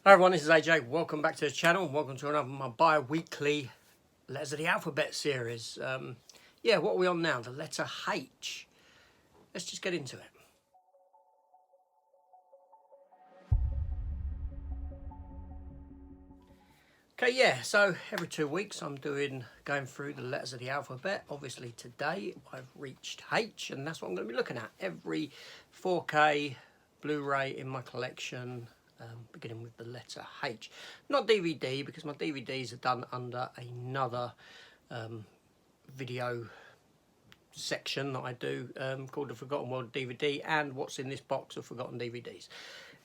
Hi everyone, this is AJ. Welcome back to the channel. Welcome to another of my bi-weekly Letters of the Alphabet series. Yeah, what are we on now? The letter H. Let's just get into it. Okay, yeah, so every 2 weeks I'm going through the letters of the alphabet. Obviously today I've reached H, and that's what I'm going to be looking at. Every 4K Blu-ray in my collection, beginning with the letter H. Not DVD, because my DVDs are done under another video section that I do called the Forgotten World DVD, and what's in this box of Forgotten DVDs,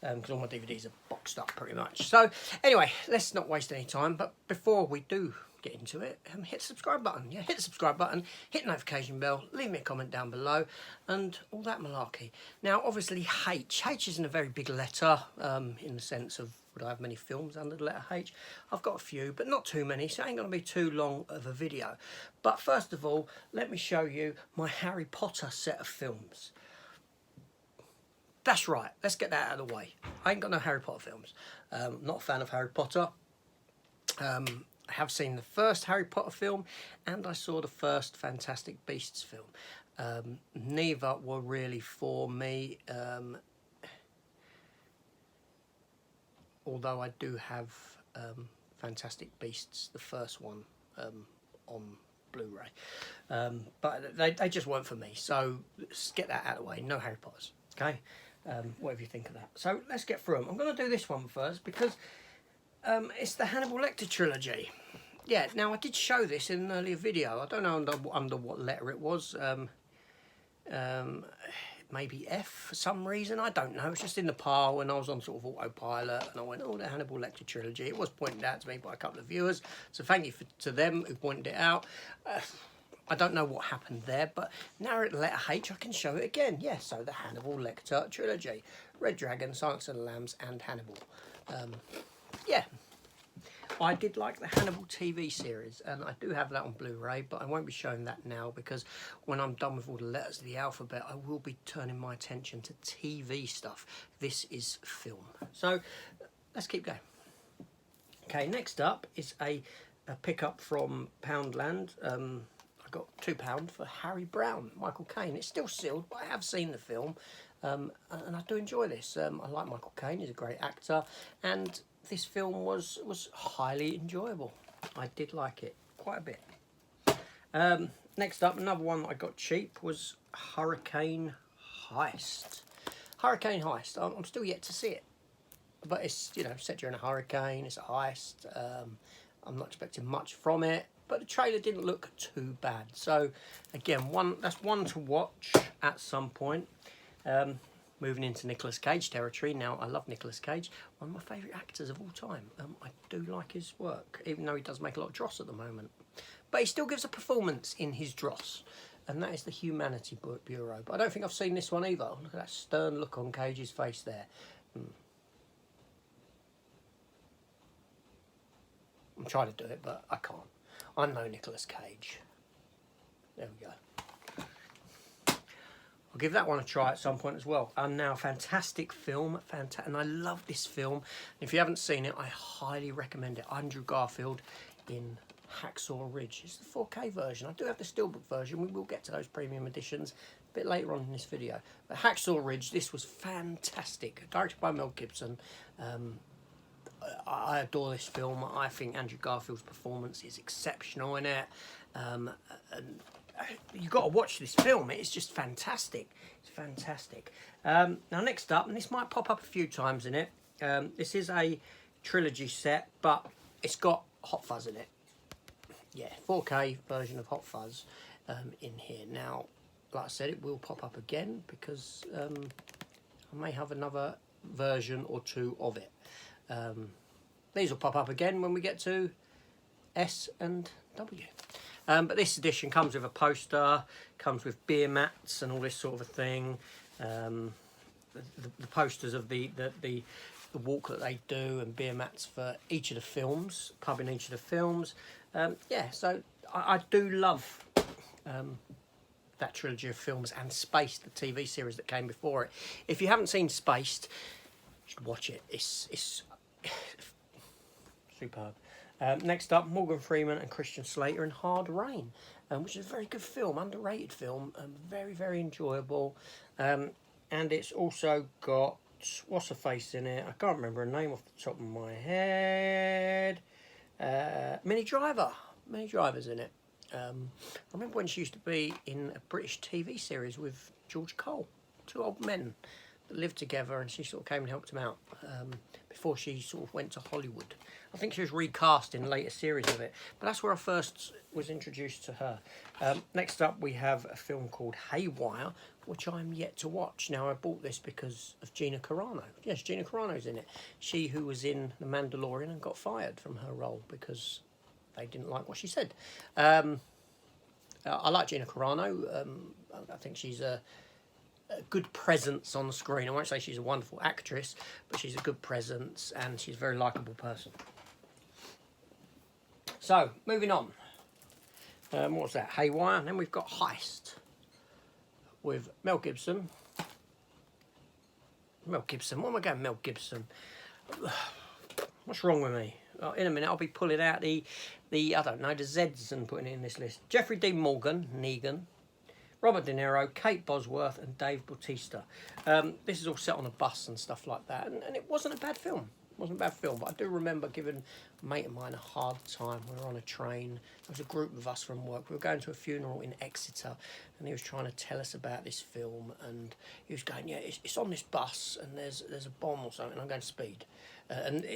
because all my DVDs are boxed up pretty much. So anyway, let's not waste any time, but before we do get into it, hit the subscribe button. Yeah, hit the subscribe button, hit the notification bell, leave me a comment down below, and all that malarkey. Now obviously H isn't a very big letter in the sense of, would I have many films under the letter H? I've got a few, but not too many, so it ain't going to be too long of a video. But first of all, let me show you my Harry Potter set of films. That's right, let's get that out of the way. I ain't got no Harry Potter films. Not a fan of Harry Potter. I have seen the first Harry Potter film, and I saw the first Fantastic Beasts film. Neither were really for me, although I do have Fantastic Beasts, the first one, on Blu-ray. But they just weren't for me, so let's get that out of the way. No Harry Potters, okay? Whatever you think of that. So let's get through them. I'm going to do this one first because it's the Hannibal Lecter trilogy. Yeah, now I did show this in an earlier video. I don't know under what letter it was. Maybe F for some reason. I don't know. It's just in the pile when I was on sort of autopilot, and I went, oh, the Hannibal Lecter trilogy. It was pointed out to me by a couple of viewers, so thank you to them who pointed it out. I don't know what happened there, but now we're at the letter H, I can show it again. Yeah, so the Hannibal Lecter trilogy. Red Dragon, Silence of the Lambs, and Hannibal. Yeah, I did like the Hannibal TV series, and I do have that on Blu-ray, but I won't be showing that now because when I'm done with all the letters of the alphabet, I will be turning my attention to TV stuff. This is film. So let's keep going. Okay, next up is a pickup from Poundland. I got £2 for Harry Brown, Michael Caine. It's still sealed, but I have seen the film, and I do enjoy this. I like Michael Caine, he's a great actor, and this film was highly enjoyable. I did like it quite a bit. Next up, another one that I got cheap was Hurricane Heist. Hurricane Heist, I'm still yet to see it, but it's, you know, set during a hurricane, it's a heist. I'm not expecting much from it, but the trailer didn't look too bad. So again, that's one to watch at some point. Moving into Nicolas Cage territory. Now, I love Nicolas Cage, one of my favourite actors of all time. I do like his work, even though he does make a lot of dross at the moment. But he still gives a performance in his dross, and that is The Humanity Bureau. But I don't think I've seen this one either. Look at that stern look on Cage's face there. I'm trying to do it, but I can't. I know Nicolas Cage. There we go. I'll give that one a try at some point as well. And now, fantastic film, and I love this film. If you haven't seen it, I highly recommend it. Andrew Garfield in Hacksaw Ridge. It's the 4K version. I do have the Steelbook version. We will get to those premium editions a bit later on in this video. But Hacksaw Ridge, this was fantastic. Directed by Mel Gibson. I adore this film. I think Andrew Garfield's performance is exceptional in it. And you've got to watch this film. It's just fantastic. It's fantastic. Now next up, and this might pop up a few times in it, this is a trilogy set, but it's got Hot Fuzz in it. Yeah, 4K version of Hot Fuzz in here. Now, like I said, it will pop up again because I may have another version or two of it. These will pop up again when we get to S and W. But this edition comes with a poster, comes with beer mats and all this sort of a thing. The posters of the walk that they do, and beer mats for each of the films, pub in each of the films. Yeah, so I do love that trilogy of films, and Spaced, the TV series that came before it. If you haven't seen Spaced, you should watch it. It's superb. Next up, Morgan Freeman and Christian Slater in Hard Rain, which is a very good film, underrated film, very, very enjoyable. And it's also got, what's her face in it? I can't remember her name off the top of my head. Minnie Driver. Minnie Driver's in it. I remember when she used to be in a British TV series with George Cole, two old men that lived together, and she sort of came and helped him out before she sort of went to Hollywood. I think she was recast in later series of it, but that's where I first was introduced to her. Next up, we have a film called Haywire, which I'm yet to watch. Now, I bought this because of Gina Carano. Yes, Gina Carano's in it. She who was in The Mandalorian and got fired from her role because they didn't like what she said. I like Gina Carano. I think she's a good presence on the screen. I won't say she's a wonderful actress, but she's a good presence and she's a very likeable person. So, moving on. What's that? Haywire. And then we've got Heist with Mel Gibson. Mel Gibson. What am I going, Mel Gibson? What's wrong with me? In a minute, I'll be pulling out the I don't know, the Zs and putting it in this list. Jeffrey Dean Morgan, Negan. Robert De Niro, Kate Bosworth and Dave Bautista. This is all set on a bus and stuff like that. And it wasn't a bad film. It wasn't a bad film, but I do remember giving a mate of mine a hard time. We were on a train. There was a group of us from work. We were going to a funeral in Exeter, and he was trying to tell us about this film. And he was going, yeah, it's on this bus, and there's a bomb or something. I'm going to Speed.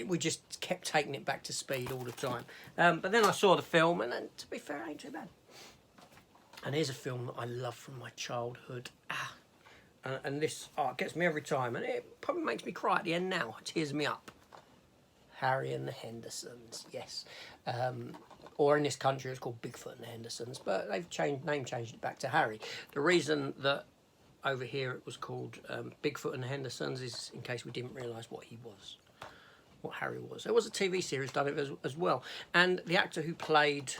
We just kept taking it back to Speed all the time. But then I saw the film, and then, to be fair, it ain't too bad. And here's a film that I love from my childhood. And this it gets me every time. And it probably makes me cry at the end now. It tears me up. Harry and the Hendersons, yes. Or in this country it's called Bigfoot and the Hendersons. But they've changed it back to Harry. The reason that over here it was called Bigfoot and the Hendersons is in case we didn't realise what he was. What Harry was. There was a TV series done of it as well. And the actor who played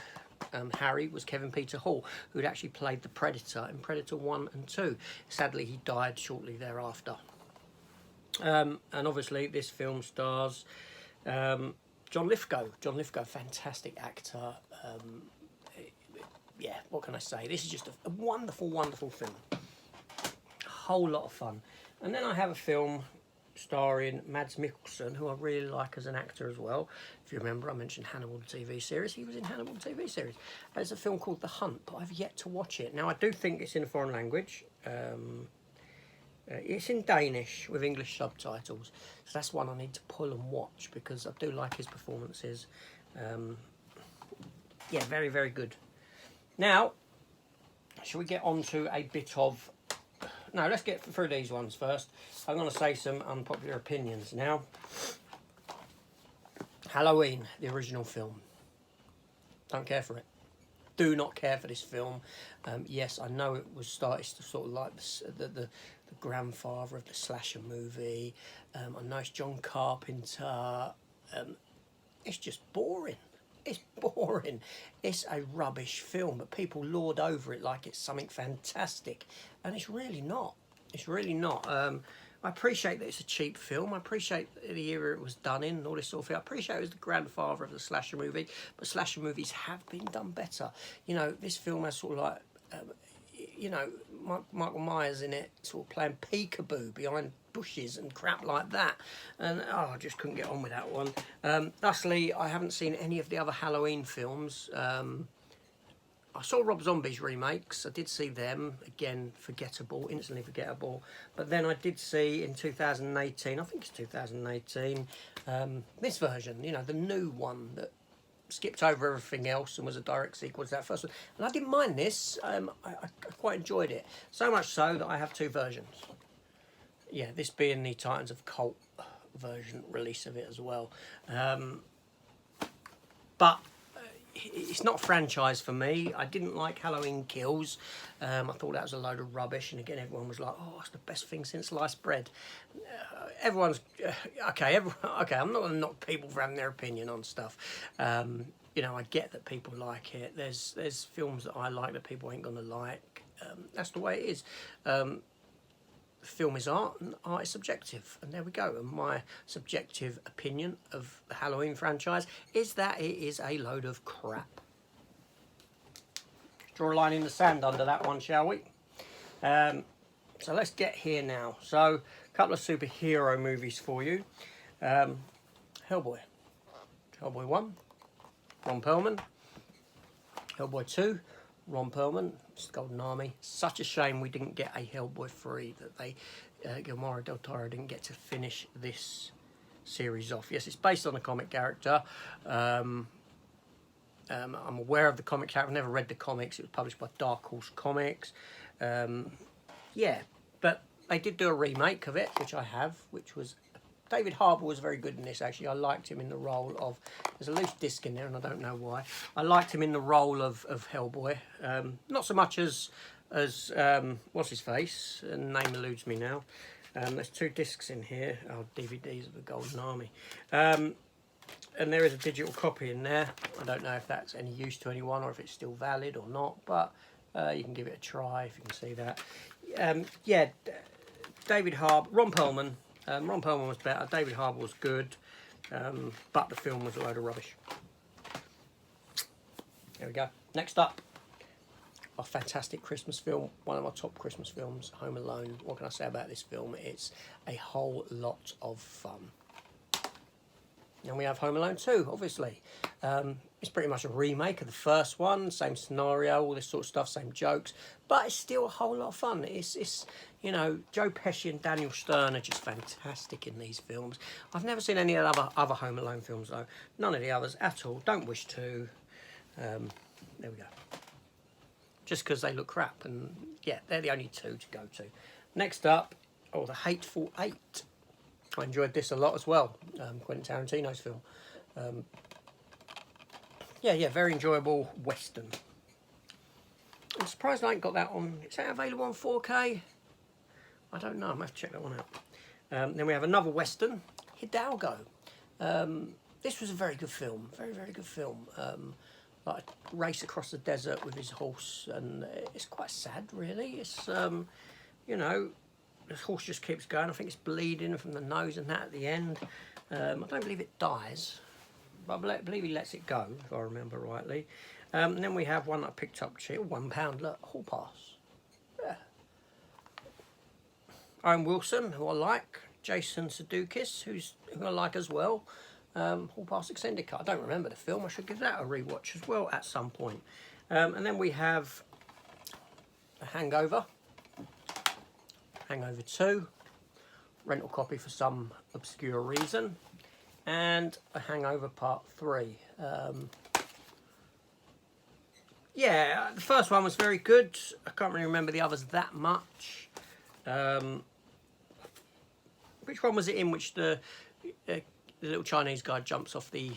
Harry was Kevin Peter Hall, who had actually played the Predator in Predator 1 and 2. Sadly, he died shortly thereafter. And obviously, this film stars John Lithgow. John Lithgow, fantastic actor. Yeah, what can I say? This is just a wonderful, wonderful film. A whole lot of fun. And then I have a film starring Mads Mikkelsen, who I really like as an actor as well. If you remember, I mentioned Hannibal, the TV series. He was in Hannibal, the TV series. There's a film called The Hunt, but I've yet to watch it. Now, I do think it's in a foreign language. It's in Danish with English subtitles. So that's one I need to pull and watch because I do like his performances. Yeah, very, very good. Now, shall we get on to a bit of... No, let's get through these ones first. I'm going to say some unpopular opinions now. Halloween, the original film. Don't care for it. Do not care for this film. Yes, I know it was started to sort of like the grandfather of the slasher movie. I know it's John Carpenter. It's just boring. It's boring. It's a rubbish film, but people lord over it like it's something fantastic, and it's really not. It's really not. I appreciate that it's a cheap film. I appreciate the era it was done in and all this sort of thing. I appreciate it was the grandfather of the slasher movie, but slasher movies have been done better. You know, this film has sort of like, you know, Michael Myers in it, sort of playing peekaboo behind bushes and crap like that. And, I just couldn't get on with that one. Thusly, I haven't seen any of the other Halloween films. I saw Rob Zombie's remakes. I did see them. Again, forgettable, instantly forgettable. But then I did see in 2018, I think it's 2018, this version, you know, the new one that skipped over everything else and was a direct sequel to that first one. And I didn't mind this. I quite enjoyed it. So much so that I have two versions. Yeah, this being the Titans of Cult version release of it as well. But it's not a franchise for me. I didn't like Halloween Kills. I thought that was a load of rubbish. And again, everyone was like, "Oh, it's the best thing since sliced bread." Everyone's okay. Okay, I'm not going to knock people for having their opinion on stuff. You know, I get that people like it. There's films that I like that people ain't going to like. That's the way it is. film is art and art is subjective, and there we go. And my subjective opinion of the Halloween franchise is that it is a load of crap. Draw a line in the sand under that one, shall we? So let's get here now. So a couple of superhero movies for you. Hellboy 1, Ron Perlman. Hellboy 2, Ron Perlman, it's the Golden Army. Such a shame we didn't get a Hellboy 3, that they, Guillermo del Toro didn't get to finish this series off. Yes, it's based on a comic character. I'm aware of the comic character. I've never read the comics. It was published by Dark Horse Comics. Yeah, but they did do a remake of it, which I have, which was... David Harbour was very good in this, actually. I liked him in the role of... There's a loose disc in there, and I don't know why. I liked him in the role of Hellboy. Not so much as what's his face? Name eludes me now. There's 2 discs in here. Oh, DVDs of the Golden Army. And there is a digital copy in there. I don't know if that's any use to anyone or if it's still valid or not, but you can give it a try if you can see that. Yeah, David Harbour, Ron Perlman. Ron Perlman was better, David Harbour was good, but the film was a load of rubbish. There we go. Next up, a fantastic Christmas film, one of my top Christmas films, Home Alone. What can I say about this film? It's a whole lot of fun. And we have Home Alone 2, obviously. It's pretty much a remake of the first one, same scenario, all this sort of stuff, same jokes, but it's still a whole lot of fun. It's you know, Joe Pesci and Daniel Stern are just fantastic in these films. I've never seen any other Home Alone films, though. None of the others at all. Don't wish to. There we go. Just because they look crap, and yeah, they're the only 2 to go to. Next up, The Hateful Eight. I enjoyed this a lot as well. Quentin Tarantino's film. Yeah, very enjoyable Western. I'm surprised I ain't got that on... Is that available on 4K? I don't know. I'm going to have to check that one out. Then we have another Western, Hidalgo. This was a very good film. Very good film. Like a race across the desert with his horse, and it's quite sad, really. It's, you know, the horse just keeps going. I think it's bleeding from the nose and that at the end. I don't believe it dies, but I believe he lets it go, if I remember rightly. And then we have one that I picked up cheap, £1, look, Hall Pass. Yeah. Owen Wilson, who I like. Jason Sudeikis, who I like as well. Hall Pass Extended Cut. I don't remember the film. I should give that a rewatch as well at some point. And then we have a Hangover. Hangover 2. Rental copy for some obscure reason. And a Hangover Part 3. Yeah, the first one was very good. I can't really remember the others that much. Which one was it in which the little Chinese guy jumps off the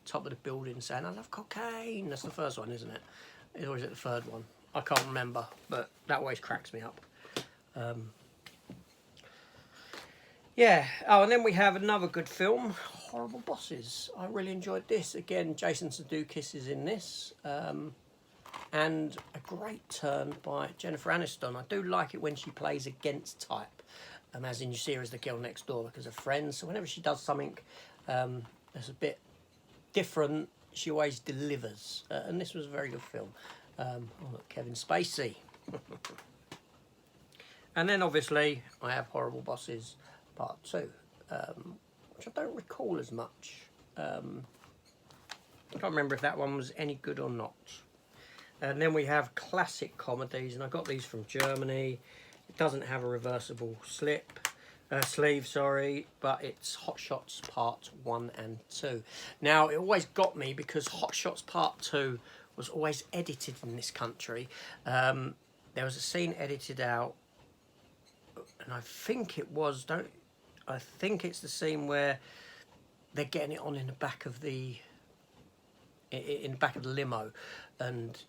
top of the building saying, "I love cocaine"? That's the first one, isn't it? Or is it the third one? I can't remember, but that always cracks me up. Yeah. Oh, and then we have another good film, Horrible Bosses. I really enjoyed this. Again, Jason Sudeikis is in this. And a great turn by Jennifer Aniston. I do like it when she plays against type, as in you see her as the girl next door because of Friends. So whenever she does something that's a bit different, she always delivers. And this was a very good film. Oh, look, Kevin Spacey. And then obviously I have Horrible Bosses Part 2, which I don't recall as much. I can't remember if that one was any good or not. And then we have classic comedies, and I got these from Germany. It doesn't have a reversible sleeve, but it's Hot Shots Part 1 and 2. Now, it always got me because Hot Shots Part 2 was always edited in this country. There was a scene edited out, and I think it was, I think it's the scene where they're getting it on in the back of the limo, and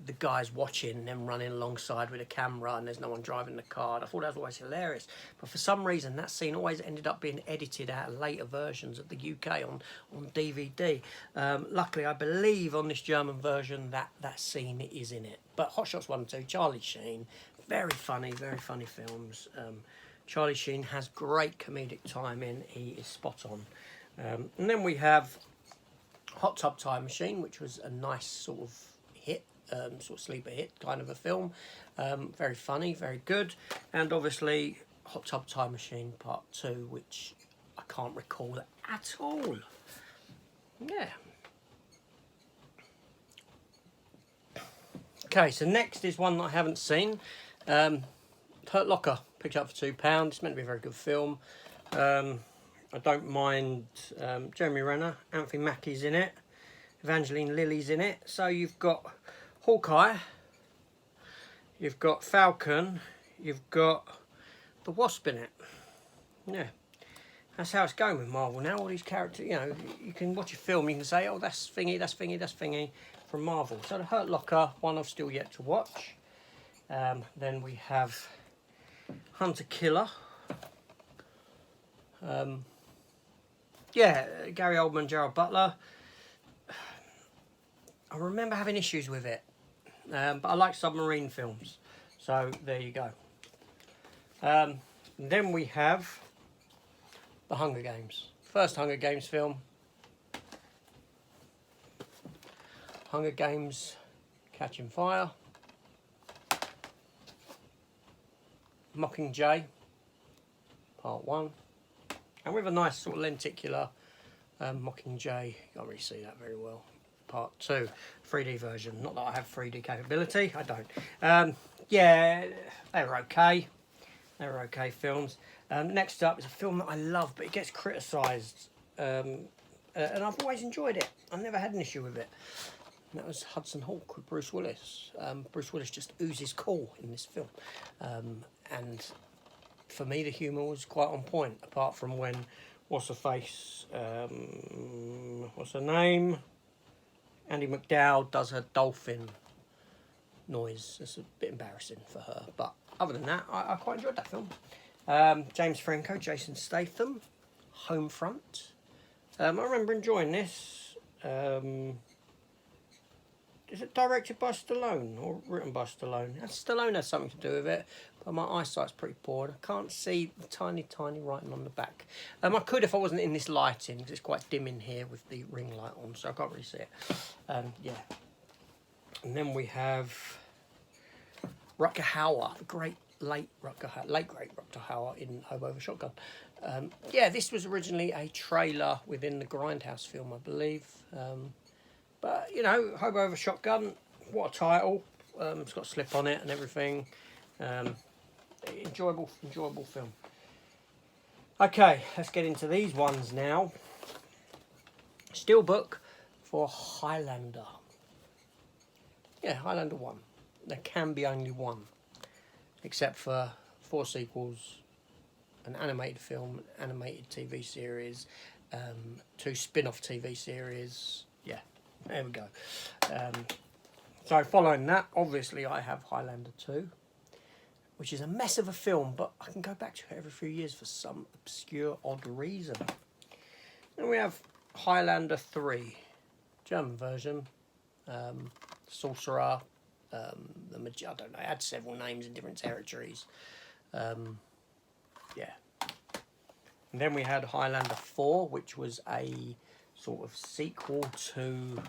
the guy's watching them running alongside with a camera and there's no one driving the car. I thought that was always hilarious. But for some reason, that scene always ended up being edited out of later versions of the UK on DVD. Luckily, I believe on this German version that scene is in it. But Hot Shots 1 and 2, Charlie Sheen, Very funny films. Charlie Sheen has great comedic timing. He is spot on. And then we have Hot Tub Time Machine, which was a nice sort of hit, sort of sleeper hit kind of a film. Very funny, very good. And obviously Hot Tub Time Machine Part 2, which I can't recall at all. Yeah. Okay, so next is one that I haven't seen. Hurt Locker, picked up for £2. It's meant to be a very good film. I don't mind Jeremy Renner, Anthony Mackie's in it, Evangeline Lilly's in it. So you've got Hawkeye, you've got Falcon, you've got the Wasp in it. Yeah, that's how it's going with Marvel now. All these characters, you know, you can watch a film, you can say, oh, that's Thingy, that's Thingy, that's Thingy from Marvel. So the Hurt Locker, one I've still yet to watch. Then we have Hunter Killer. Yeah, Gary Oldman, Gerald Butler. I remember having issues with it, but I like submarine films, so there you go. Then we have The Hunger Games. First Hunger Games film. Hunger Games Catching Fire. Mockingjay, Part 1. And with a nice sort of lenticular Mockingjay, you can't really see that very well. Part 2, 3D version. Not that I have 3D capability, I don't. Yeah, they were okay. They were okay films. Next up is a film that I love, but it gets criticised. And I've always enjoyed it. I've never had an issue with it. And that was Hudson Hawk with Bruce Willis. Bruce Willis just oozes cool in this film. And for me, the humour was quite on point, apart from when, what's her face, what's her name? Andie MacDowell does her dolphin noise. It's a bit embarrassing for her. But other than that, I quite enjoyed that film. James Franco, Jason Statham, Homefront. I remember enjoying this. Is it directed by Stallone or written by Stallone? Stallone has something to do with it, but my eyesight's pretty poor. I can't see the tiny writing on the back. I could if I wasn't in this lighting, because it's quite dim in here with the ring light on, so I can't really see it. Yeah. And then we have Rutger Hauer, the great late great Rutger Hauer in Hobo Over Shotgun. Yeah, this was originally a trailer within the Grindhouse film, I believe. But, you know, Hobo Over Shotgun, what a title. It's got a slip on it and everything. Enjoyable film. Okay, let's get into these ones now. Steelbook for Highlander. Yeah, Highlander 1. There can be only one. Except for 4 sequels, an animated film, an animated TV series, 2 spin-off TV series. Yeah. There we go. So following that, obviously I have Highlander 2, which is a mess of a film, but I can go back to it every few years for some obscure, odd reason. Then we have Highlander 3, German version, Sorcerer, I don't know, it had several names in different territories. Yeah. And then we had Highlander 4, which was a sort of sequel to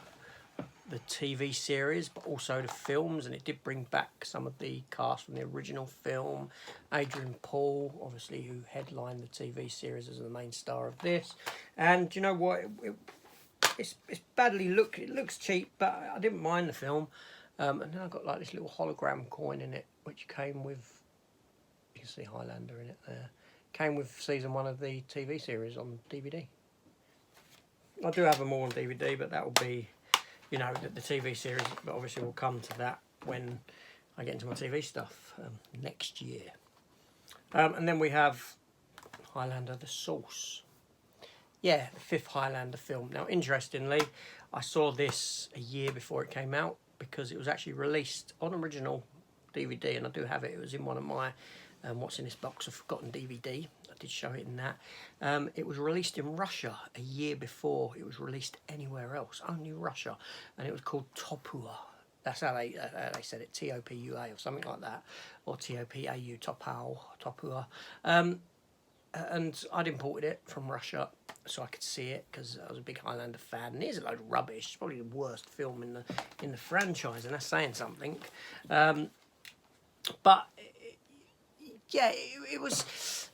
the TV series, but also the films, and it did bring back some of the cast from the original film. Adrian Paul, obviously, who headlined the TV series as the main star of this. And you know what? It's badly looked. It looks cheap, but I didn't mind the film. And then I got like this little hologram coin in it, which came with. You can see Highlander in it there. Came with season 1 of the TV series on DVD. I do have them all on DVD, but that will be, you know, the TV series. But obviously, we'll come to that when I get into my TV stuff next year. And then we have Highlander: The Source. Yeah, the 5th Highlander film. Now, interestingly, I saw this a year before it came out because it was actually released on original DVD, and I do have it. It was in one of my What's in This Box of Forgotten DVD. I did show it in that. It was released in Russia a year before it was released anywhere else, only Russia, and it was called Topua. That's how they said it, Topua or something like that, or Topau, Topua. And I'd imported it from Russia so I could see it because I was a big Highlander fan. And here's a load of rubbish. It's probably the worst film in the franchise, and that's saying something. But yeah, it was.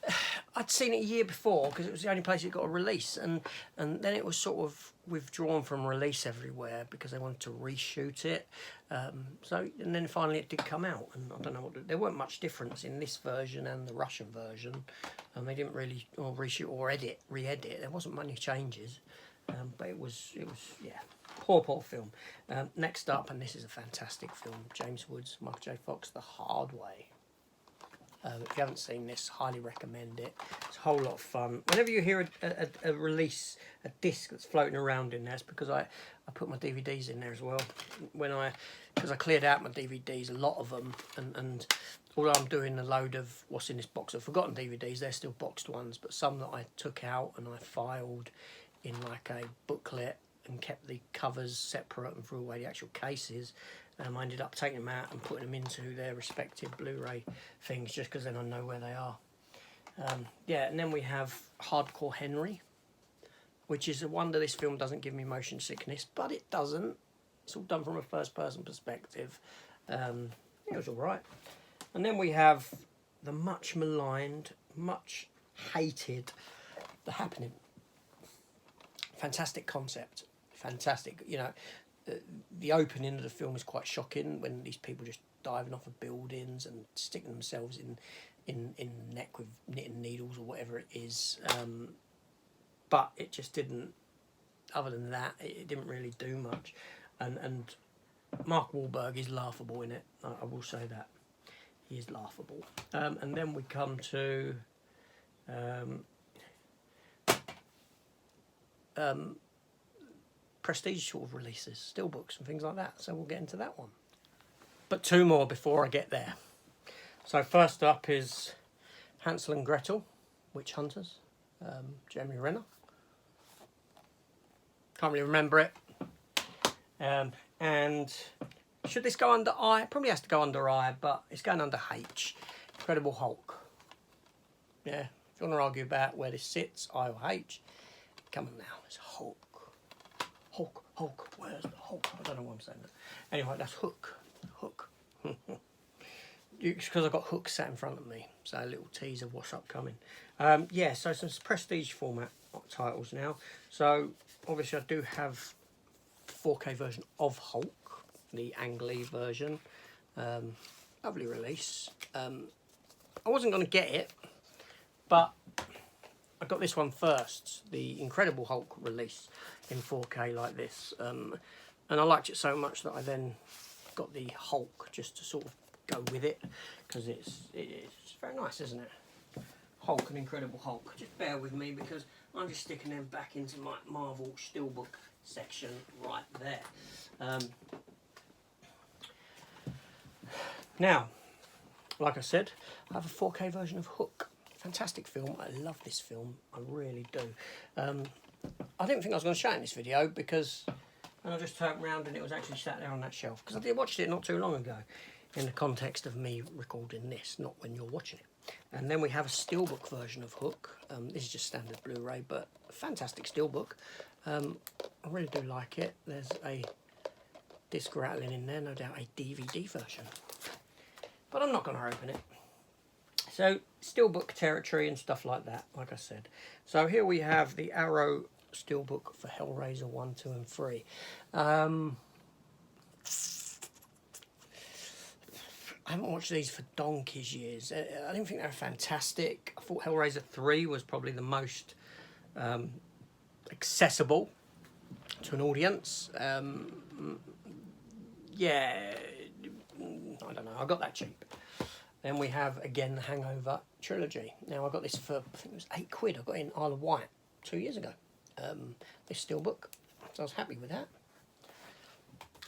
I'd seen it a year before because it was the only place it got a release, and then it was sort of withdrawn from release everywhere because they wanted to reshoot it. And then finally it did come out, and I don't know there weren't much difference in this version and the Russian version, and they didn't really reshoot or re-edit. There wasn't many changes, but it was yeah, poor film. Next up, and this is a fantastic film, James Woods, Michael J. Fox, The Hard Way. If you haven't seen this, highly recommend it. It's a whole lot of fun. Whenever you hear a release, a disc that's floating around in there, it's because I put my DVDs in there as well. Because I cleared out my DVDs, a lot of them, and although I'm doing a load of what's in this box of forgotten DVDs, they're still boxed ones, but some that I took out and I filed in like a booklet and kept the covers separate and threw away the actual cases. I ended up taking them out and putting them into their respective Blu-ray things just because then I know where they are. Yeah, and then we have Hardcore Henry, which is a wonder this film doesn't give me motion sickness, but it doesn't. It's all done from a first-person perspective. It was all right. And then we have the much maligned, much hated The Happening. Fantastic concept. Fantastic, you know. The opening of the film is quite shocking when these people just diving off of buildings and sticking themselves in the neck with knitting needles or whatever it is. But it just didn't, other than that, it didn't really do much. And Mark Wahlberg is laughable in it, I will say that. He is laughable. And then we come to prestige sort of releases, steelbooks and things like that, so we'll get into that one. But two more before I get there. So first up is Hansel and Gretel, Witch Hunters, Jeremy Renner. Can't really remember it. And should this go under I? It probably has to go under I, but it's going under H. Incredible Hulk. Yeah, if you want to argue about where this sits, I or H, come on now, it's Hulk. Hulk, where's the Hulk? I don't know why I'm saying that. Anyway, that's Hook. It's because I've got Hook sat in front of me, so a little tease of what's upcoming. Yeah, so some prestige format titles now. So obviously I do have 4K version of Hulk, the Ang Lee version. Lovely release. I wasn't going to get it, but I got this one first, the Incredible Hulk release in 4K like this, and I liked it so much that I then got the Hulk just to sort of go with it, because it's very nice, isn't it? Hulk and Incredible Hulk. Just bear with me because I'm just sticking them back into my Marvel Steelbook section right there. Now, like I said, I have a 4K version of Hook. Fantastic film. I love this film. I really do. I didn't think I was going to show it in this video because I just turned around and it was actually sat there on that shelf, because I watched it not too long ago in the context of me recording this, not when you're watching it. And then we have a steelbook version of Hook. This is just standard Blu-ray, but a fantastic steelbook. I really do like it. There's a disc rattling in there, no doubt a DVD version. But I'm not going to open it. So, steelbook territory and stuff like that, like I said. So here we have the Arrow steelbook for Hellraiser 1, 2 and 3. I haven't watched these for donkey's years. I didn't think they were fantastic. I thought Hellraiser 3 was probably the most accessible to an audience. Yeah, I don't know, I got that cheap. Then we have, again, the Hangover trilogy. Now, I got this for, I think it was £8. I got it in Isle of Wight 2 years ago. This steelbook. So I was happy with that.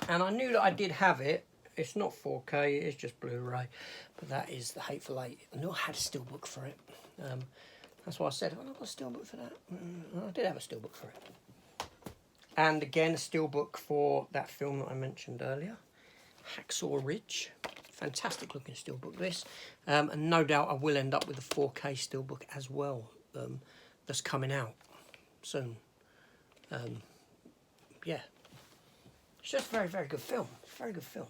And I knew that I did have it. It's not 4K, it is just Blu-ray. But that is the Hateful Eight. I knew I had a steelbook for it. That's why I said, oh, I've got a steelbook for that. I did have a steelbook for it. And again, a steelbook for that film that I mentioned earlier. Hacksaw Ridge. Fantastic looking steelbook this. And no doubt I will end up with a 4K steelbook as well, that's coming out soon. Yeah. It's just a very, very good film. Very good film.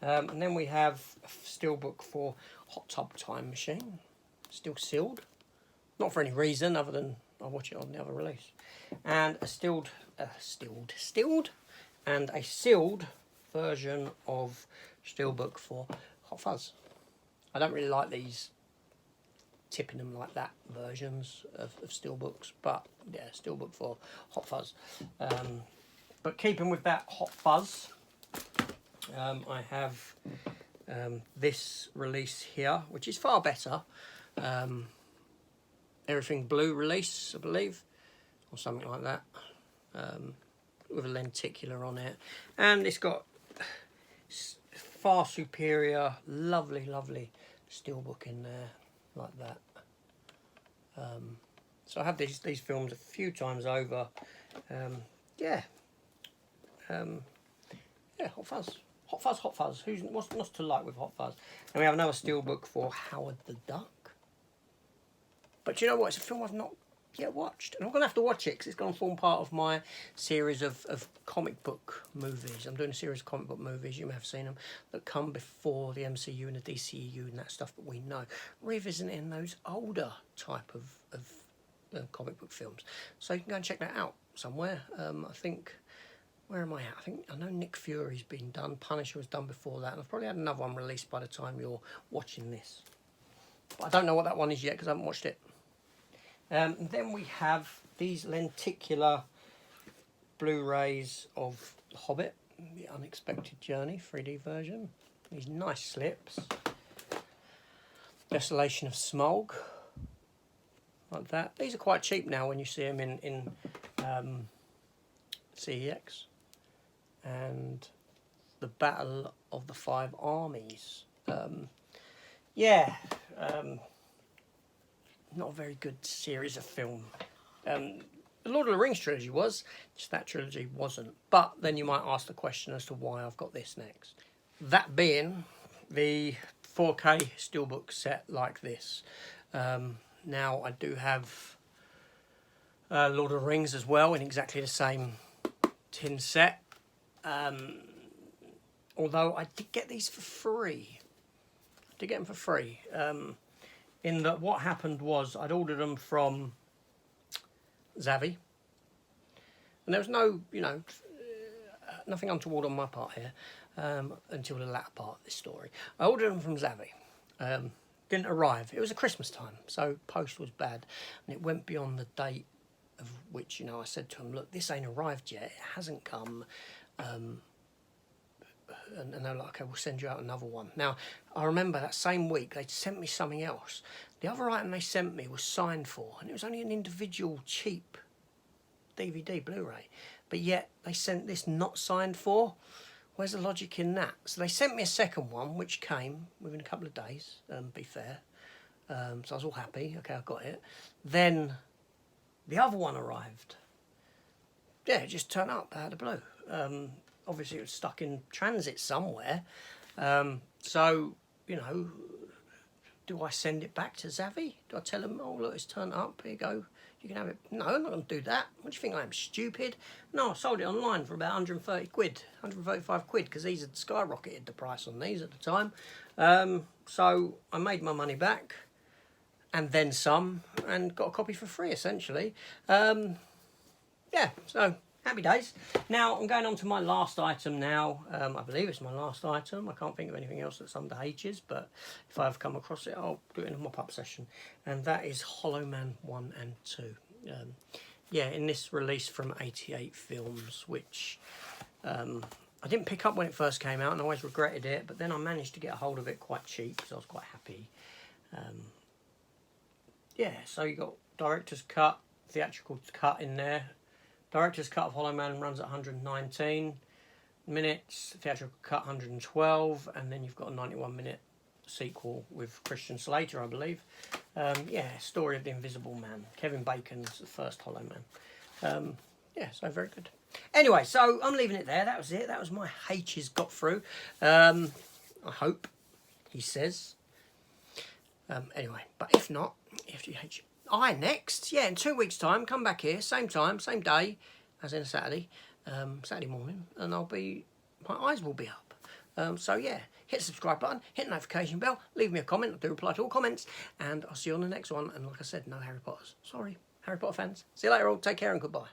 And then we have a steelbook for Hot Tub Time Machine. Still sealed. Not for any reason other than I watch it on the other release. And a sealed version of steelbook for Hot Fuzz. I don't really like these tipping them like that versions of steelbooks, but yeah, steelbook for Hot Fuzz. But keeping with that Hot Fuzz, I have this release here, which is far better. Everything Blue release, I believe, or something like that, with a lenticular on it, and it's got far superior, lovely, lovely steelbook in there, like that. So I have these films a few times over. Yeah, Hot Fuzz. Hot Fuzz, Hot Fuzz. What's not to like with Hot Fuzz? And we have another steelbook for Howard the Duck. But you know what? It's a film I've not yet watched. And I'm going to have to watch it because it's going to form part of my series of comic book movies. I'm doing a series of comic book movies, you may have seen them, that come before the MCU and the DCEU and that stuff that we know. Revisiting those older type of comic book films. So you can go and check that out somewhere. I think... Where am I at? I know Nick Fury's been done. Punisher was done before that. And I've probably had another one released by the time you're watching this. But I don't know what that one is yet because I haven't watched it. And then we have these lenticular Blu-rays of The Hobbit, The Unexpected Journey, 3D version. These nice slips. Desolation of Smaug. Like that. These are quite cheap now when you see them in CEX. And the Battle of the Five Armies. Not a very good series of film. The Lord of the Rings trilogy was, just that trilogy wasn't. But then you might ask the question as to why I've got this next. That being the 4K steelbook set like this. Now I do have Lord of the Rings as well in exactly the same tin set. Although I did get these for free. I did get them for free. In that what happened was I'd ordered them from Zavvi. And there was no, nothing untoward on my part here until the latter part of this story. I ordered them from Zavvi. Didn't arrive. It was a Christmas time, so post was bad. And it went beyond the date of which, I said to them, look, this ain't arrived yet. It hasn't come. And they were like, okay, we'll send you out another one. Now, I remember that same week, they sent me something else. The other item they sent me was signed for, and it was only an individual cheap DVD Blu-ray. But yet, they sent this not signed for. Where's the logic in that? So they sent me a second one, which came within a couple of days, be fair. So I was all happy. Okay, I got it. Then the other one arrived. Yeah, it just turned up out of the blue. Obviously, it was stuck in transit somewhere. So, do I send it back to Zavvi? Do I tell them, oh, look, it's turned up, here you go, you can have it? No, I'm not going to do that. What do you think, I am stupid? No, I sold it online for about 130 quid, 135 quid, because these had skyrocketed the price on these at the time. So I made my money back, and then some, and got a copy for free, essentially. Yeah, so... happy days. Now, I'm going on to my last item now. I believe it's my last item. I can't think of anything else that's under H's, but if I've come across it, I'll do it in a mop-up session. And that is Hollow Man 1 and 2. In this release from 88 Films, which I didn't pick up when it first came out, and I always regretted it, but then I managed to get a hold of it quite cheap, because I was quite happy. So you got director's cut, theatrical cut in there. Director's cut of Hollow Man runs at 119 minutes, theatrical cut 112, and then you've got a 91-minute sequel with Christian Slater, I believe. Story of the Invisible Man. Kevin Bacon's the first Hollow Man. Yeah, so very good. Anyway, so I'm leaving it there. That was it. That was my H's got through. I hope, he says. Anyway, but if not, FGH. I next, yeah, in 2 weeks' time, come back here, same time, same day, as in a Saturday, Saturday morning, and my eyes will be up. So yeah, hit the subscribe button, hit the notification bell, leave me a comment. I do reply to all comments, and I'll see you on the next one. And like I said, no Harry Potters. Sorry, Harry Potter fans. See you later all. Take care and goodbye.